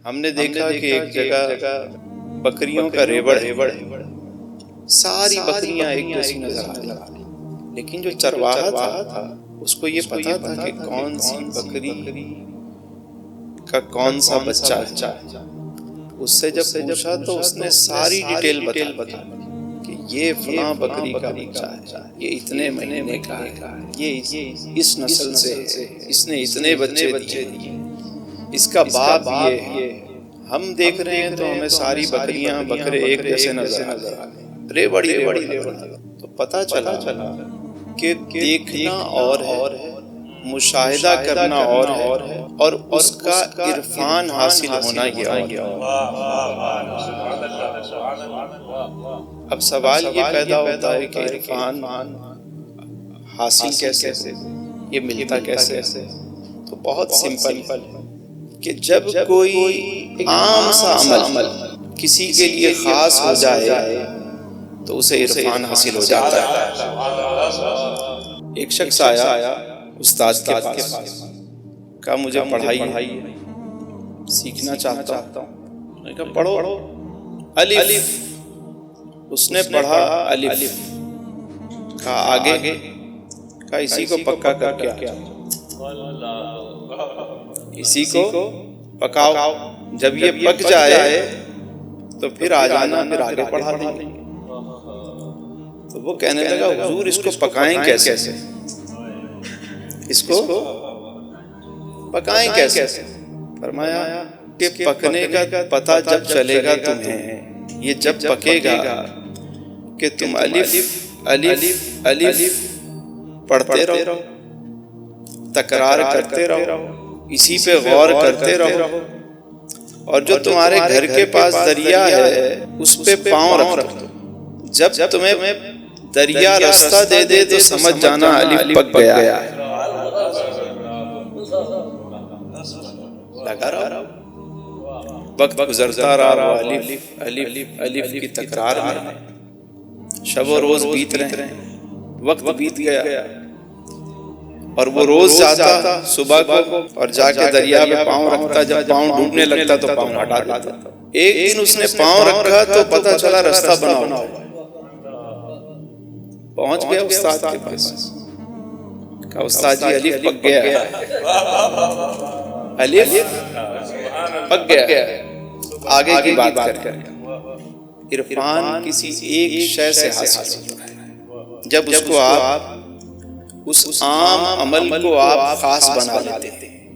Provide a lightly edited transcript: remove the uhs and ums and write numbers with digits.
ہم نے دیکھا کہ ایک جگہ بکریوں کا ریوڑ ہے، ساری بکریاں ایک جیسی نظر آتی، لیکن جو چرواہا تھا اس کو یہ پتا تھا کہ کون سی بکری کا کون سا بچہ ہے۔ اس سے جب پوچھا تو اس نے ساری ڈیٹیل بتا کہ یہ فلاں بکری کا بچہ ہے، یہ اتنے مہینے کا ہے، یہ اس نسل سے ہے، اس نے اتنے بچے دیے، اس کا باپ یہ ہے۔ ہم دیکھ رہے ہیں تو ہمیں ساری بکریاں بکرے ایک جیسے نظر آتے ہیں، ریوڑی تو پتہ چلا کہ دیکھنا اور ہے، مشاہدہ کرنا اور ہے، اور اس کا عرفان حاصل ہونا یہ اور ہے۔ اب سوال یہ پیدا ہوتا ہے کہ عرفان حاصل کیسے، یہ ملتا کیسے؟ تو بہت سمپل کہ جب کوئی عام سا عمل کسی کے لیے خاص ہو جائے تو اسے عرفان حاصل ہو جاتا ہے۔ ایک شخص آیا استاد کے پاس، کہا مجھے پڑھائی سیکھنا چاہتا ہوں۔ میں کہا پڑھو الف۔ اس نے پڑھا الف، کہا آگے، کہا اسی کو پکا کر کے اسی کو پکاؤ، جب یہ پک جائے تو پھر آ جانا، پھر آگے پڑھا دیں گے۔ تو وہ کہنے لگا حضور اس کو پکائیں کیسے؟ اس کو پکائیں کیسے؟ فرمایا کہ پکنے کا پتہ جب چلے گا تمہیں، یہ جب پکے گا کہ تم الف الف الف پڑھتے رہو، تکرار کرتے رہو، اسی پہ غور کرتے رہو، اور جو تمہارے گھر کے پاس دریا ہے اس پہ پاؤں رکھ دو، جب تمہیں دریا راستہ دے دے تو سمجھ جانا الف پک گیا ہے۔ لگا رہا، وقت گزرتا رہا، الف الف الف کی تکرار میں شب و روز بیت رہے ہیں، وقت بیت گیا، اور وہ روز جاتا صبح کو اور جا کے دریا میں پاؤں رکھتا، جب پاؤں ڈوبنے لگتا تو پاؤں ہٹا دیتا۔ ایک دن اس نے پاؤں رکھا تو پتہ چلا راستہ بنا ہوا ہے۔ پہنچ گیا استاد کے پاس، کہا استاد جی الف پک گیا ہے، الف پک گیا ہے، آگے کی بات کریں۔ عرفان کسی ایک شے سے حاصل ہوتا ہے، جب اس کو آپ اس عام عمل کو آپ خاص بنا لیتے ہیں،